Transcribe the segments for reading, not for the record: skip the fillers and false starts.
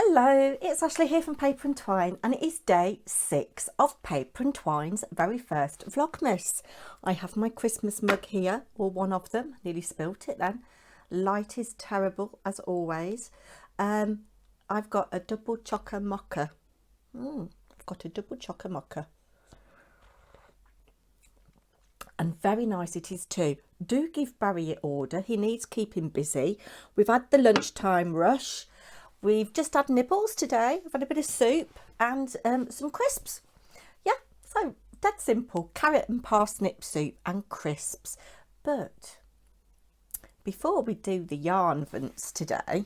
Hello, it's Ashley here from Paper&Twine, and it is day 6 of Paper&Twine's very first Vlogmas. I have my Christmas mug here, or one of them. Nearly spilt it then. Light is terrible as always. I've got a double chocker mocha. I've got a double chocker mocha. And very nice it is too. Do give Barry an order. He needs keeping busy. We've had the lunchtime rush. We've just had nibbles today. I've had a bit of soup and some crisps. Yeah, so dead simple. Carrot and parsnip soup and crisps. But before we do the yarn vents today,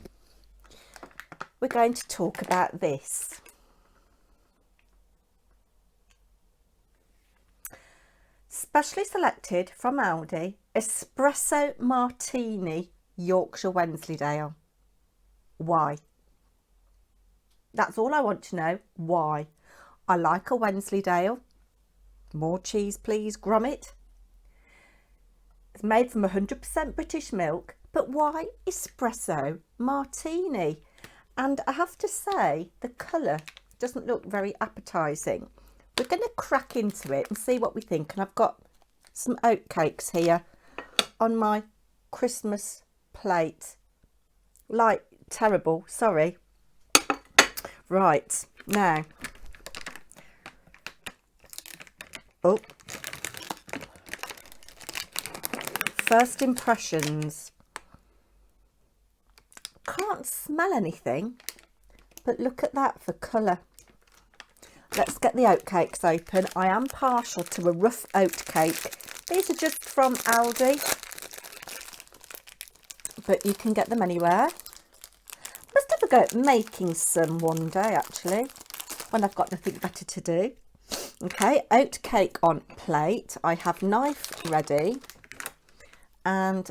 we're going to talk about this. Specially selected from Aldi, Espresso Martini, Yorkshire Wensleydale. Why? That's all I want to know. Why? I like a Wensleydale. More cheese, please, grommet. It's made from 100% British milk, but why Espresso Martini? And I have to say, the colour doesn't look very appetising. We're going to crack into it and see what we think. And I've got some oatcakes here on my Christmas plate. Like, terrible, sorry. Right, now, first impressions. Can't smell anything, but look at that for colour. Let's get the oatcakes open. I am partial to a rough oatcake. These are just from Aldi, but you can get them anywhere. Must have a go at making some one day, actually, when I've got nothing better to do. Okay, oatcake on plate. I have knife ready, and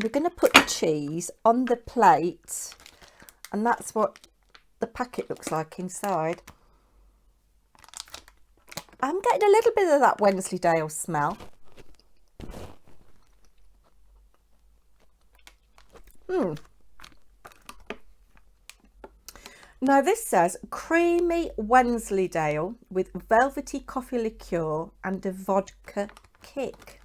we're going to put the cheese on the plate, and that's what the packet looks like inside. I'm getting a little bit of that Wensleydale smell. Now this says creamy Wensleydale with velvety coffee liqueur and a vodka kick.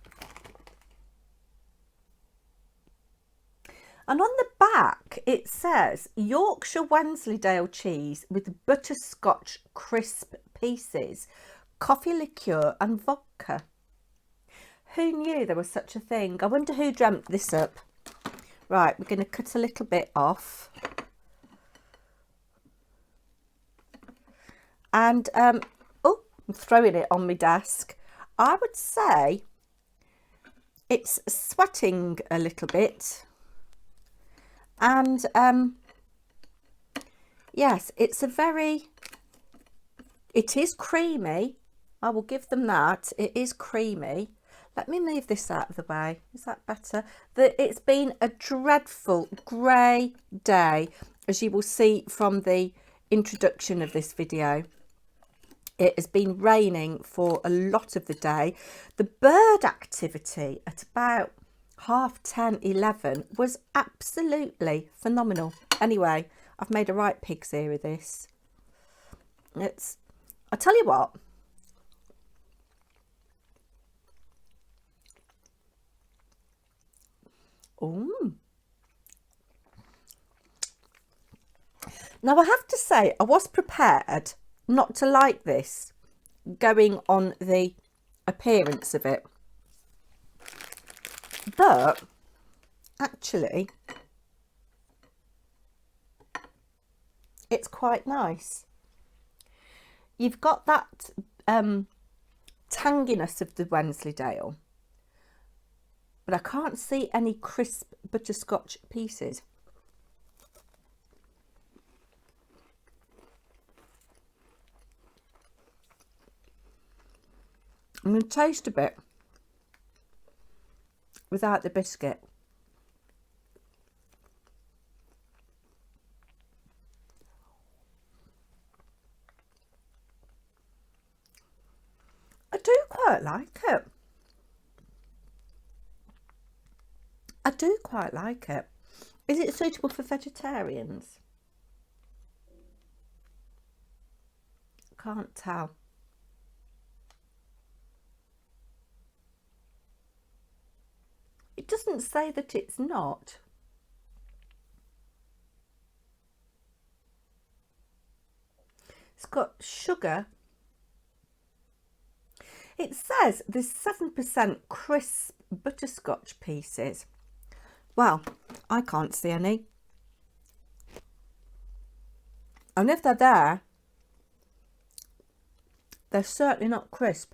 And on the back it says Yorkshire Wensleydale cheese with butterscotch crisp pieces, coffee liqueur and vodka. Who knew there was such a thing? I wonder who dreamt this up. Right, we're going to cut a little bit off. And, I'm throwing it on my desk. I would say it's sweating a little bit. And, yes, it is creamy. I will give them that. It is creamy. Let me move this out of the way. Is that better? It's been a dreadful grey day, as you will see from the introduction of this video. It has been raining for a lot of the day. The bird activity at about 10:30, 11 was absolutely phenomenal. Anyway, I've made a right pig's ear of this. I tell you what. Now I have to say, I was prepared not to like this, going on the appearance of it, but actually it's quite nice. You've got that tanginess of the Wensleydale, but I can't see any crisp butterscotch pieces. I'm going to taste a bit without the biscuit. I do quite like it. I do quite like it. Is it suitable for vegetarians? Can't tell. It doesn't say that it's not. It's got sugar. It says there's 7% crisp butterscotch pieces. Well, I can't see any. And if they're there, they're certainly not crisp.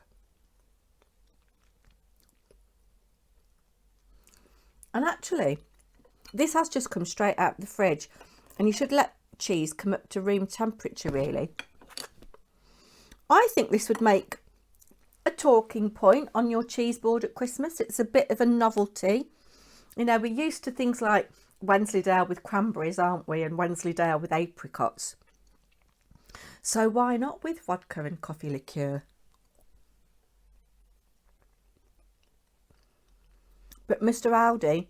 And actually, this has just come straight out of the fridge, and you should let cheese come up to room temperature, really. I think this would make a talking point on your cheese board at Christmas. It's a bit of a novelty. You know, we're used to things like Wensleydale with cranberries, aren't we? And Wensleydale with apricots. So why not with vodka and coffee liqueur? But Mr. Aldi,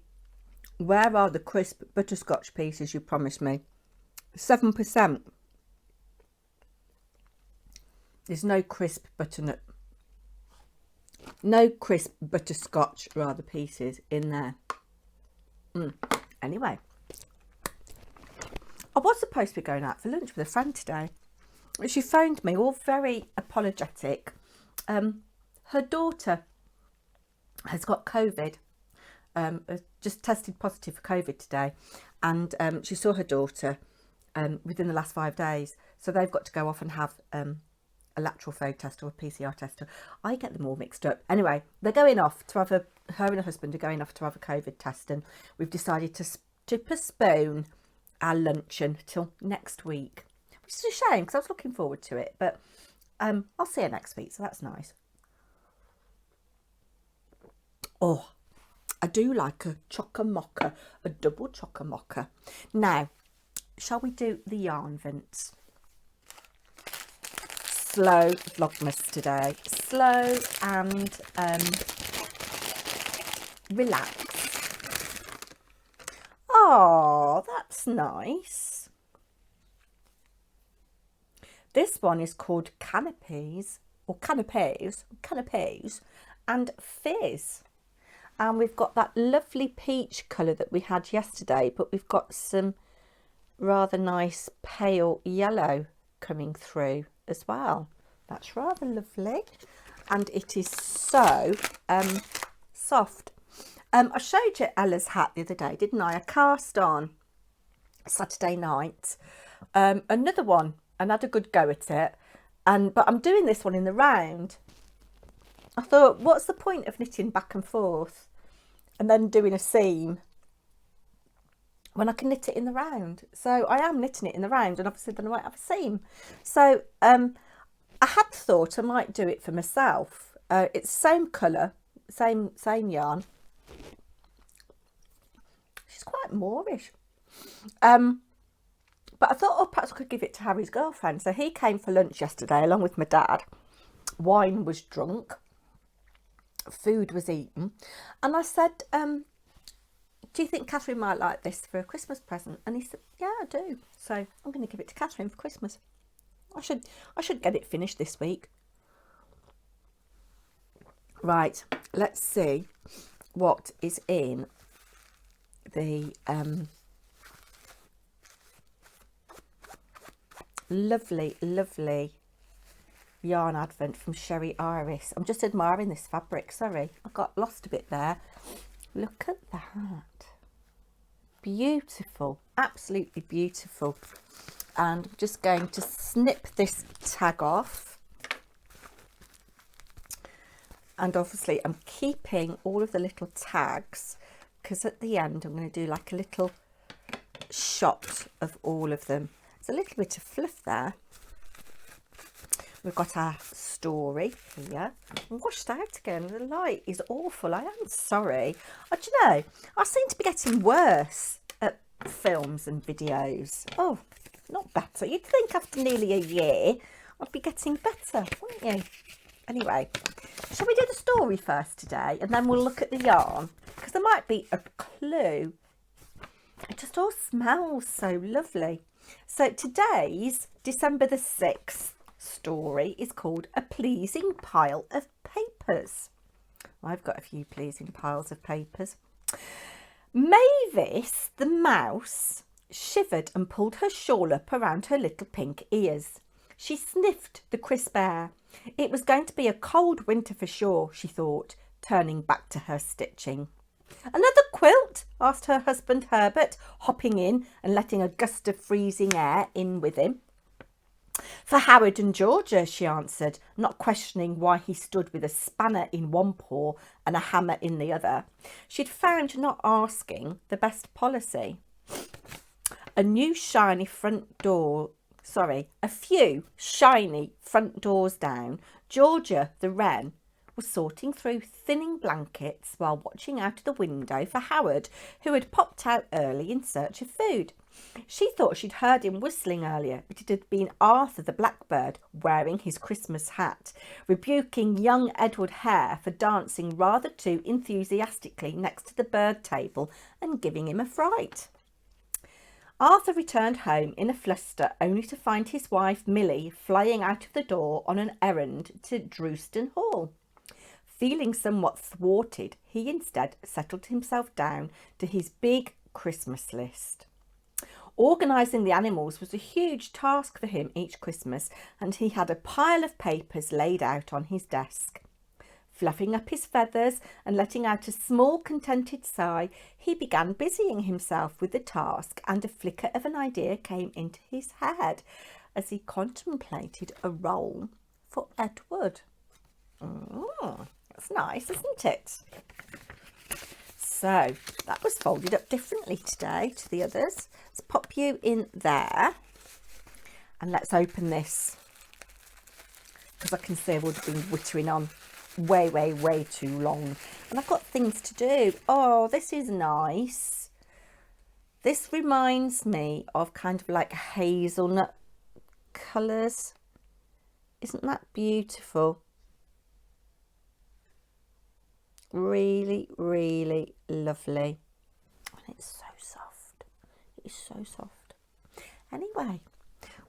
where are the crisp butterscotch pieces you promised me? 7%. There's no crisp butternut. No crisp butterscotch, rather, pieces in there. Anyway, I was supposed to be going out for lunch with a friend today. She phoned me, all very apologetic. Her daughter has got COVID. Just tested positive for COVID today, and she saw her daughter within the last 5 days, so they've got to go off and have a lateral flow test or a PCR test. I get them all mixed up. Anyway, they're going off to have her and her husband are going off to have a COVID test, and we've decided to postpone our luncheon till next week, which is a shame because I was looking forward to it, but I'll see her next week, so that's nice. Oh, I do like a chock-a-mocha, a double chock-a-mocha. Now, shall we do the yarn vents? Slow Vlogmas today. Slow and relax. Oh, that's nice. This one is called Canopies, or Canapes, and Fizz. And we've got that lovely peach colour that we had yesterday, but we've got some rather nice pale yellow coming through as well. That's rather lovely. And it is so soft. I showed you Ella's hat the other day, didn't I? I cast on Saturday night. Another one, and had a good go at it. But I'm doing this one in the round. I thought, what's the point of knitting back and forth and then doing a seam when I can knit it in the round? So I am knitting it in the round, and obviously then I might have a seam. So I had thought I might do it for myself. It's same colour, same yarn. She's quite Moorish. But I thought, oh, perhaps I could give it to Harry's girlfriend. So he came for lunch yesterday along with my dad. Wine was drunk. Food was eaten. And I said, do you think Catherine might like this for a Christmas present? And he said, yeah, I do. So I'm going to give it to Catherine for Christmas. I should get it finished this week. Right, let's see what is in the lovely yarn advent from Sherry Iris. I'm just admiring this fabric. Sorry, I got lost a bit there. Look at that. Beautiful, absolutely beautiful. And I'm just going to snip this tag off. And obviously I'm keeping all of the little tags, because at the end I'm going to do like a little shot of all of them. There's a little bit of fluff there. We've got our story here. I'm washed out again. The light is awful. I am sorry. Do you know, I seem to be getting worse at films and videos. Oh, not better. You'd think after nearly a year I'd be getting better, wouldn't you? Anyway, shall we do the story first today, and then we'll look at the yarn, because there might be a clue It just all smells so lovely. So today's December the 6th story is called A Pleasing Pile of Papers. I've got a few pleasing piles of papers. Mavis the mouse shivered and pulled her shawl up around her little pink ears. She sniffed the crisp air. It was going to be a cold winter for sure, she thought, turning back to her stitching. Another quilt? Asked her husband Herbert, hopping in and letting a gust of freezing air in with him. For Howard and Georgia, she answered, not questioning why he stood with a spanner in one paw and a hammer in the other. She'd found not asking the best policy. A few shiny front doors down, Georgia the wren was sorting through thinning blankets while watching out of the window for Howard, who had popped out early in search of food. She thought she'd heard him whistling earlier, but it had been Arthur the blackbird wearing his Christmas hat, rebuking young Edward Hare for dancing rather too enthusiastically next to the bird table and giving him a fright. Arthur returned home in a fluster, only to find his wife Milly flying out of the door on an errand to Drewston Hall. Feeling somewhat thwarted, he instead settled himself down to his big Christmas list. Organising the animals was a huge task for him each Christmas, and he had a pile of papers laid out on his desk. Fluffing up his feathers and letting out a small contented sigh, he began busying himself with the task, and a flicker of an idea came into his head as he contemplated a role for Edward. That's nice, isn't it? So that was folded up differently today to the others. Let's pop you in there and let's open this, because I can see I would have been wittering on way too long, and I've got things to do. Oh, this is nice. This reminds me of kind of like hazelnut colours. Isn't that beautiful? Really lovely, and it's so soft. It's so soft. Anyway,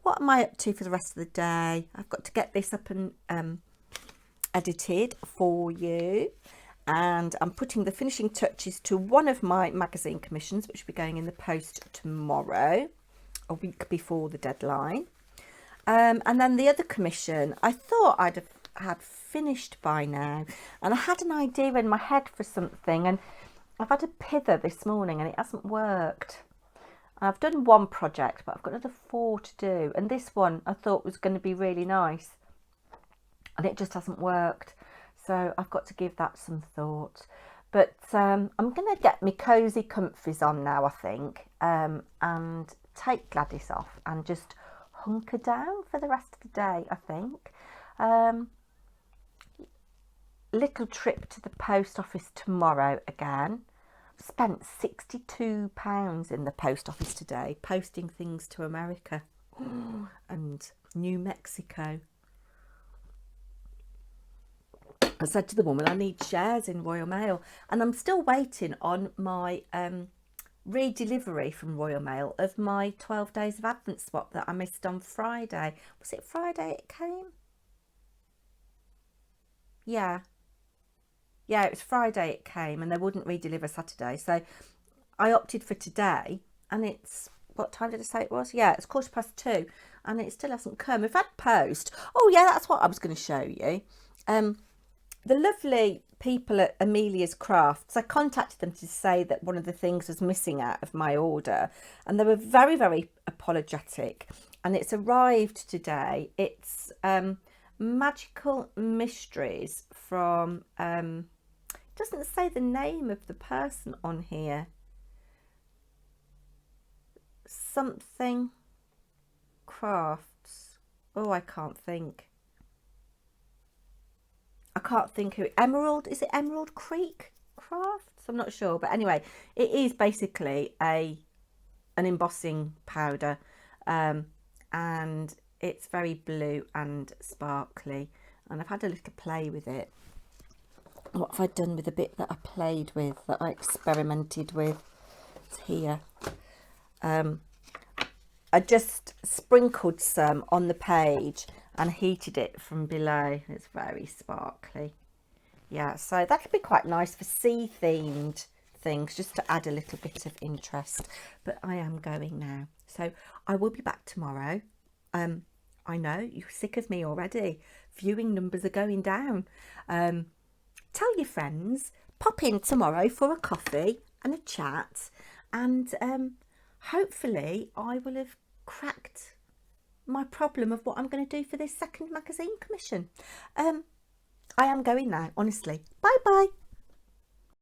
what am I up to for the rest of the day? I've got to get this up and edited for you, and I'm putting the finishing touches to one of my magazine commissions, which will be going in the post tomorrow, a week before the deadline. And then the other commission I thought I'd have had finished by now, and I had an idea in my head for something, and I've had a pither this morning and it hasn't worked. I've done one project, but I've got another 4 to do, and this one I thought was going to be really nice, and it just hasn't worked, so I've got to give that some thought. But I'm going to get my cosy comfies on now, I think, and take Gladys off and just hunker down for the rest of the day, I think. Little trip to the post office tomorrow again. Spent £62 in the post office today, posting things to America and New Mexico. I said to the woman, I need shares in Royal Mail, and I'm still waiting on my re-delivery from Royal Mail of my 12 Days of Advent swap that I missed on Friday. Was it Friday it came? Yeah, it was Friday it came, and they wouldn't re-deliver Saturday, so I opted for today, and it's, what time did I say it was? Yeah, it's 2:15, and it still hasn't come. We've had post. Oh yeah, that's what I was going to show you. The lovely people at Amelia's Crafts, I contacted them to say that one of the things was missing out of my order, and they were very apologetic, and it's arrived today. It's Magical Mysteries from doesn't say the name of the person on here. Something Crafts. Oh, I can't think who. Emerald, is it Emerald Creek Crafts? I'm not sure, but anyway, it is basically an embossing powder, and it's very blue and sparkly, and I've had a little play with it. What have I done with the bit that I played with, that I experimented with? here. I just sprinkled some on the page and heated it from below. It's very sparkly. Yeah, so that could be quite nice for sea themed things, just to add a little bit of interest. But I am going now, so I will be back tomorrow. I know you're sick of me already. Viewing numbers are going down. Tell your friends, pop in tomorrow for a coffee and a chat, and hopefully I will have cracked my problem of what I'm going to do for this second magazine commission. I am going now, honestly. Bye bye.